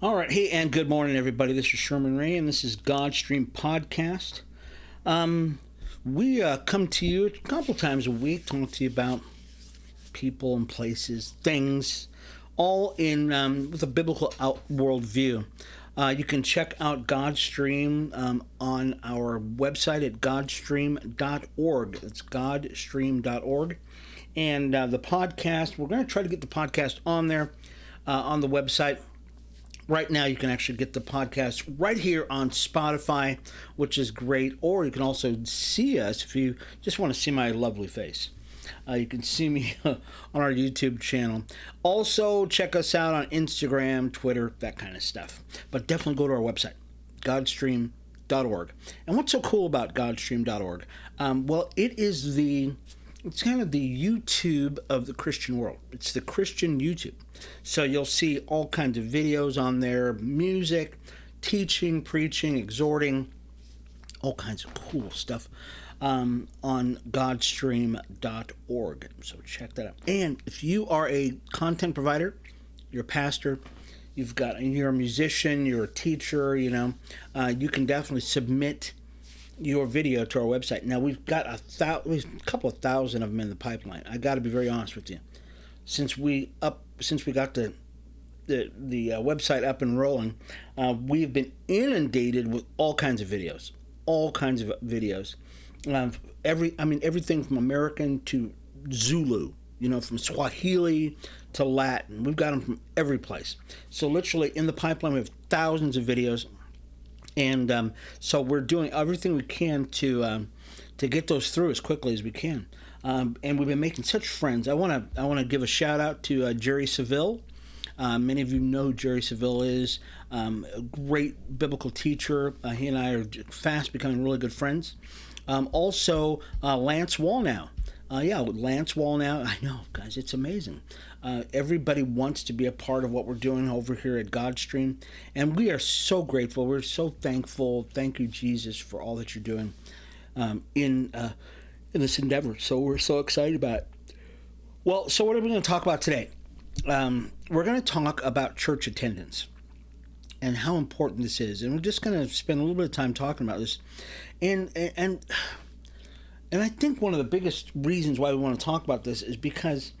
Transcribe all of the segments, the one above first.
All right. Hey, and good morning, everybody. This is Sherman Ray, and this is Godstream Podcast. We come to you a couple times a week, talk to you about people and places, things, all in with a biblical worldview. You can check out Godstream on our website at godstream.org. It's godstream.org. And the podcast, we're going to try to get the podcast on there on the website. Right now, you can actually get the podcast right here on Spotify, which is great. Or you can also see us if you just want to see my lovely face. You can see me on our YouTube channel. Also, check us out on Instagram, Twitter, that kind of stuff. But definitely go to our website, godstream.org. And what's so cool about godstream.org? Well, it's kind of the YouTube of the Christian world. It's the Christian YouTube. So you'll see all kinds of videos on there, music, teaching, preaching, exhorting, all kinds of cool stuff on godstream.org. So check that out. And if you are a content provider, you're a pastor, you're a musician, you're a teacher, you can definitely submit your video to our website. Now we've got a couple of thousand of them in the pipeline. I got to be very honest with you. Since we got the website up and rolling, we've been inundated with all kinds of videos. Everything from American to Zulu. From Swahili to Latin. We've got them from every place. So literally in the pipeline, we have thousands of videos. And so we're doing everything we can to get those through as quickly as we can. And we've been making such friends. I want to give a shout out to Jerry Seville. Many of you know who Jerry Seville is. A great biblical teacher. He and I are fast becoming really good friends. Also, Lance Wallnow. Lance Wallnow. I know, guys, it's amazing. Everybody wants to be a part of what we're doing over here at Godstream, and we are so grateful. We're so thankful. Thank you, Jesus, for all that you're doing in this endeavor. So we're so excited about it. Well, so what are we going to talk about today? We're going to talk about church attendance and how important this is, and we're just going to spend a little bit of time talking about this. And I think one of the biggest reasons why we want to talk about this is because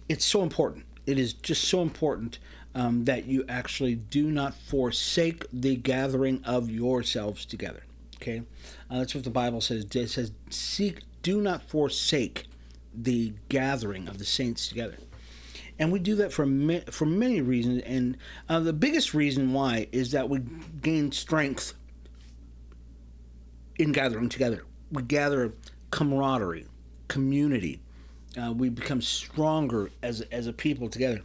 it's so important. It is just so important that you actually do not forsake the gathering of yourselves together. Okay, that's what the Bible says. It says, do not forsake the gathering of the saints together. And we do that for many reasons. And the biggest reason why is that we gain strength in gathering together. We gather camaraderie, community. We become stronger as a people together.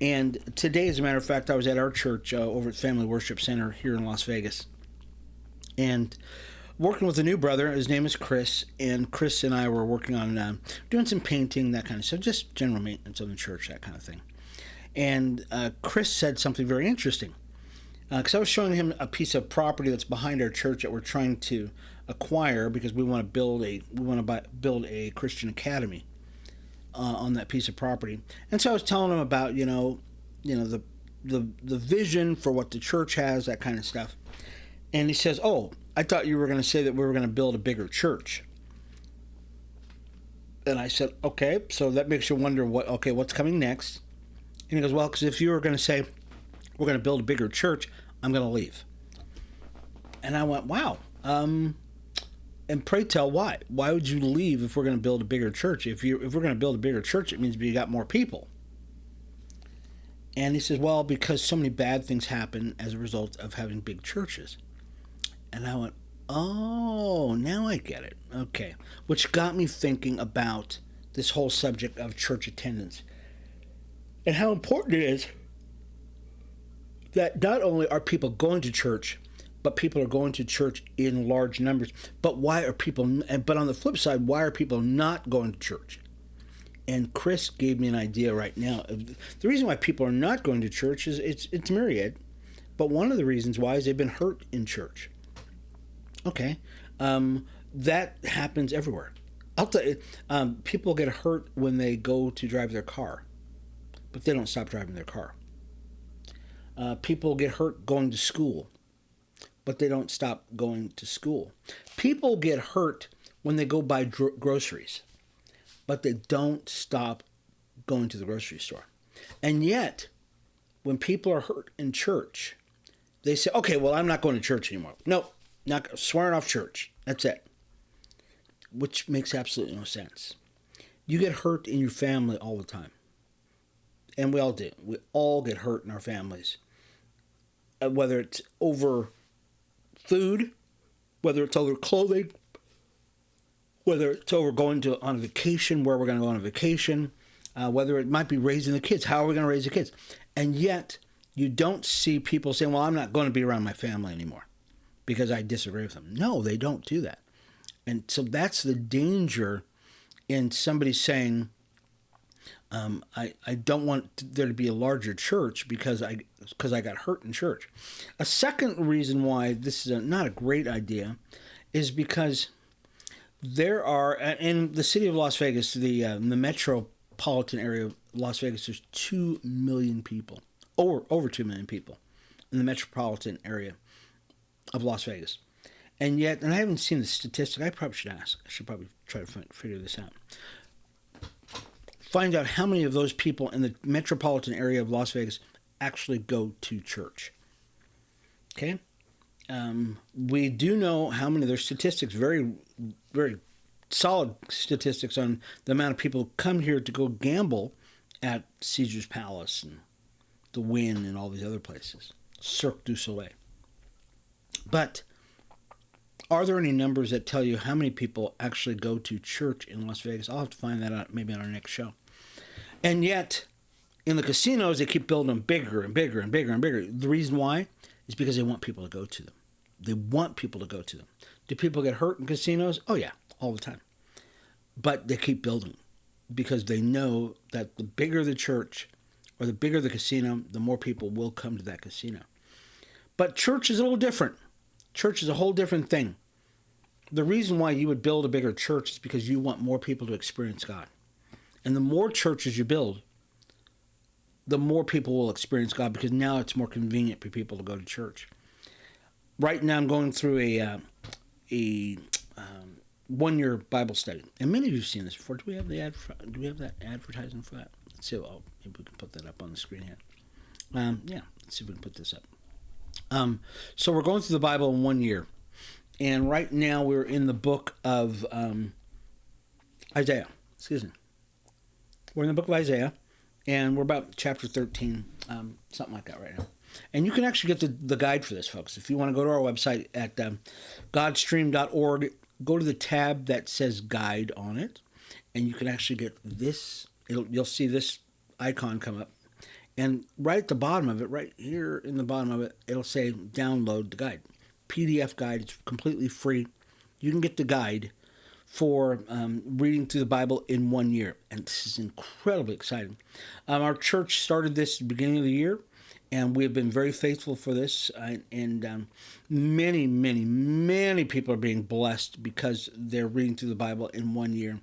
And today, as a matter of fact, I was at our church over at Family Worship Center here in Las Vegas. And working with a new brother, his name is Chris. And Chris and I were working on doing some painting, that kind of stuff, just general maintenance of the church, that kind of thing. And Chris said something very interesting. Because I was showing him a piece of property that's behind our church that we're trying to acquire because we want to build a Christian academy on that piece of property. And so I was telling him about the vision for what the church has, that kind of stuff. And he says, "Oh, I thought you were going to say that we were going to build a bigger church." And I said, "Okay, so that makes you wonder what's coming next?" And he goes, "Well, because if you were going to say we're going to build a bigger church, I'm going to leave." And I went, "Wow. And pray tell why? Why would you leave if we're going to build a bigger church? If we're going to build a bigger church, it means we got more people." And he says, "Well, because so many bad things happen as a result of having big churches." And I went, "Oh, now I get it." Okay. Which got me thinking about this whole subject of church attendance and how important it is that not only are people going to church, but people are going to church in large numbers. But on the flip side, why are people not going to church? And Chris gave me an idea right now. The reason why people are not going to church is it's myriad, but one of the reasons why is they've been hurt in church. Okay, that happens everywhere. I'll tell you, people get hurt when they go to drive their car, but they don't stop driving their car. People get hurt going to school, but they don't stop going to school. People get hurt when they go buy groceries, but they don't stop going to the grocery store. And yet, when people are hurt in church, they say, okay, well, I'm not going to church anymore. No, not swearing off church. That's it. Which makes absolutely no sense. You get hurt in your family all the time. And we all do. We all get hurt in our families. Whether it's over food, whether it's over clothing, whether it's over going on a vacation, where we're going to go on a vacation, whether it might be raising the kids. How are we going to raise the kids? And yet, you don't see people saying, well, I'm not going to be around my family anymore because I disagree with them. No, they don't do that. And so that's the danger in somebody saying, I don't want there to be a larger church because I got hurt in church. A second reason why this is not a great idea is because there are, in the city of Las Vegas, the metropolitan area of Las Vegas, there's 2 million people, over 2 million people in the metropolitan area of Las Vegas. And yet, and I haven't seen the statistic, I probably should ask. I should probably try to figure this out. Find out how many of those people in the metropolitan area of Las Vegas actually go to church. Okay? We do know how many, there's statistics, very, very solid statistics on the amount of people who come here to go gamble at Caesar's Palace and the Wynn and all these other places. Cirque du Soleil. But are there any numbers that tell you how many people actually go to church in Las Vegas? I'll have to find that out maybe on our next show. And yet, in the casinos, they keep building them bigger and bigger and bigger and bigger. The reason why is because they want people to go to them. They want people to go to them. Do people get hurt in casinos? Oh, yeah, all the time. But they keep building because they know that the bigger the church or the bigger the casino, the more people will come to that casino. But church is a little different. Church is a whole different thing. The reason why you would build a bigger church is because you want more people to experience God. And the more churches you build, the more people will experience God because now it's more convenient for people to go to church. Right now I'm going through a one-year Bible study. And many of you have seen this before. Do we have the do we have that advertising for that? Let's see. Oh, maybe we can put that up on the screen here. Yeah, let's see if we can put this up. So we're going through the Bible in 1 year. And right now we're in the book of Isaiah. Excuse me. We're in the book of Isaiah, and we're about chapter 13, something like that right now. And you can actually get the guide for this, folks. If you want to go to our website at Godstream.org, go to the tab that says guide on it, and you can actually get this. You'll see this icon come up. And right at the bottom of it, right here in the bottom of it, it'll say download the guide. PDF guide. It's completely free. You can get the guide for reading through the Bible in 1 year. And this is incredibly exciting. Our church started this at the beginning of the year, and we have been very faithful for this. And many, many, many people are being blessed because they're reading through the Bible in 1 year.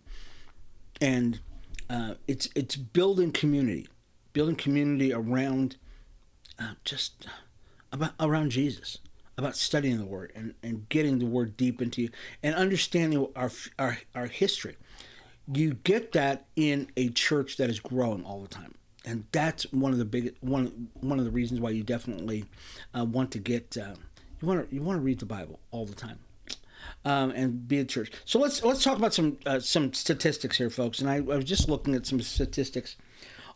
And it's building community. Building community around around Jesus, about studying the Word and getting the Word deep into you and understanding our history. You get that in a church that is growing all the time, and that's one of the reasons why you definitely want to get you want to read the Bible all the time. And be a church. So let's talk about some statistics here, folks. And I was just looking at some statistics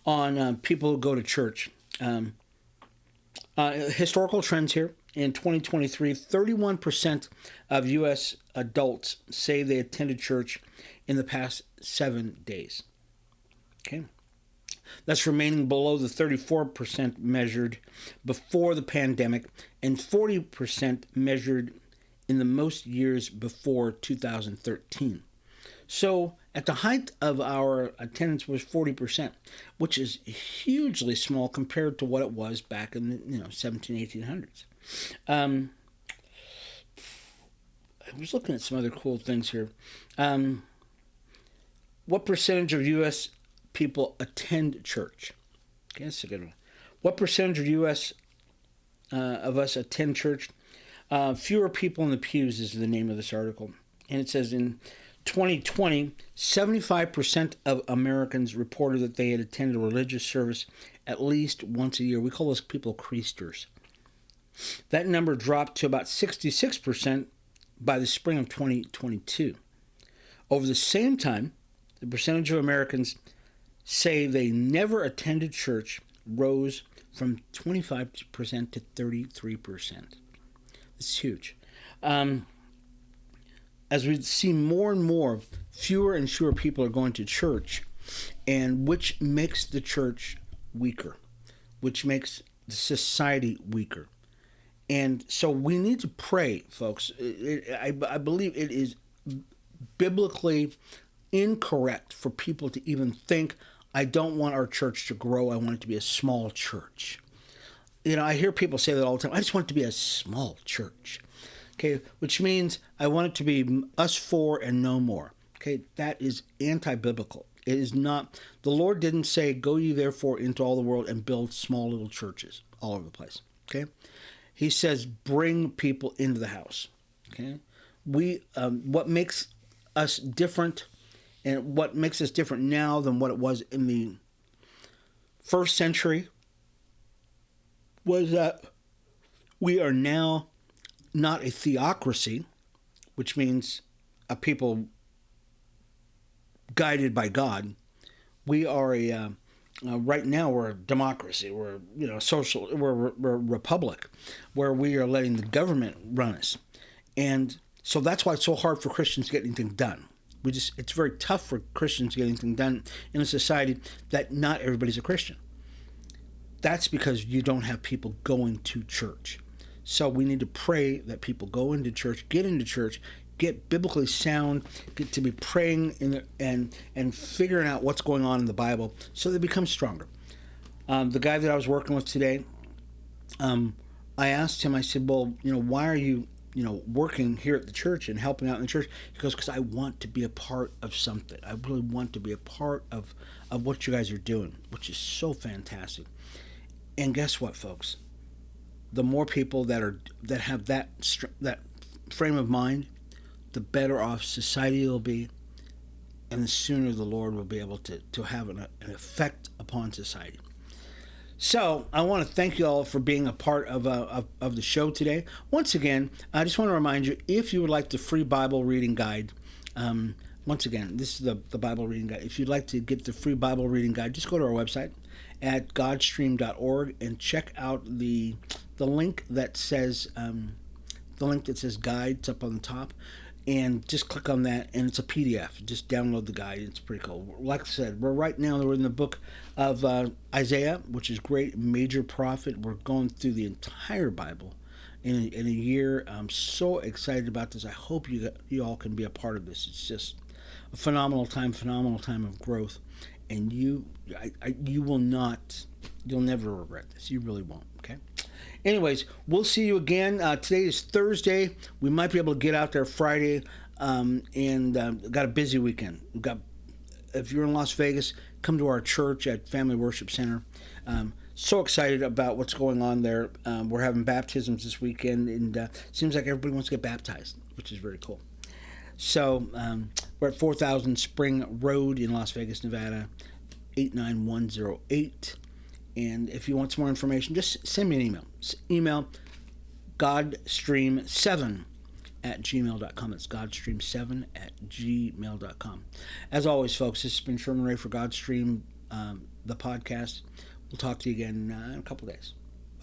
on people who go to church. Historical trends here. In 2023, 31% of U.S. adults say they attended church in the past 7 days. Okay. That's remaining below the 34% measured before the pandemic and 40% measured in the most years before 2013. So at the height of our attendance was 40%, which is hugely small compared to what it was back in the 1800s. I was looking at some other cool things here. What percentage of U.S. people attend church? Okay, that's a good one. What percentage of U.S. of us attend church. Fewer people in the pews is the name of this article. And it says in 2020, 75% of Americans reported that they had attended a religious service at least once a year. We call those people creasters. That number dropped to about 66% by the spring of 2022. Over the same time, the percentage of Americans say they never attended church rose from 25% to 33%. It's huge. As we see more and more, fewer and fewer people are going to church, and which makes the church weaker, which makes the society weaker. And so we need to pray, folks. I believe it is biblically incorrect for people to even think, I don't want our church to grow. I want it to be a small church. You know, I hear people say that all the time. I just want it to be a small church. Okay, which means I want it to be us four and no more. Okay, that is anti-biblical. It is not. The Lord didn't say, go ye therefore into all the world and build small little churches all over the place. Okay, He says, bring people into the house. Okay, what makes us different, and what makes us different now than what it was in the first century, was that we are now not a theocracy, which means a people guided by God. We are right now we're a democracy. We're social. We're a republic, where we are letting the government run us, and so that's why it's so hard for Christians to get anything done. It's very tough for Christians to get anything done in a society that not everybody's a Christian. That's because you don't have people going to church. So we need to pray that people go into church, get biblically sound, get to be praying and figuring out what's going on in the Bible so they become stronger. The guy that I was working with today, I asked him, I said, well, why are you, working here at the church and helping out in the church? He goes, because I want to be a part of something. I really want to be a part of what you guys are doing, which is so fantastic. And guess what, folks? The more people that have that frame of mind, the better off society will be, and the sooner the Lord will be able to have an effect upon society. So I want to thank you all for being a part of the show today. Once again, I just want to remind you, if you would like the free Bible reading guide, once again, this is the Bible reading guide. If you'd like to get the free Bible reading guide, just go to our website at godstream.org and check out the link that says guides up on the top, and just click on that, and it's a PDF. Just download the guide. It's pretty cool. Like I said, we're in the book of Isaiah, which is great, major prophet. We're going through the entire Bible in a year. I'm so excited about this. I hope you all can be a part of this. It's just a phenomenal time of growth, and you'll never regret this. You really won't. Okay. Anyways, we'll see you again. Today is Thursday. We might be able to get out there Friday, and got a busy weekend. If you're in Las Vegas, come to our church at Family Worship Center. So excited about what's going on there. We're having baptisms this weekend, and it seems like everybody wants to get baptized, which is very cool. So we're at 4000 Spring Road in Las Vegas, Nevada, 89108. And if you want some more information, just send me an email. Email godstream7@gmail.com. That's godstream7@gmail.com. As always, folks, this has been Sherman Ray for Godstream, the podcast. We'll talk to you again in a couple of days.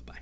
Bye-bye.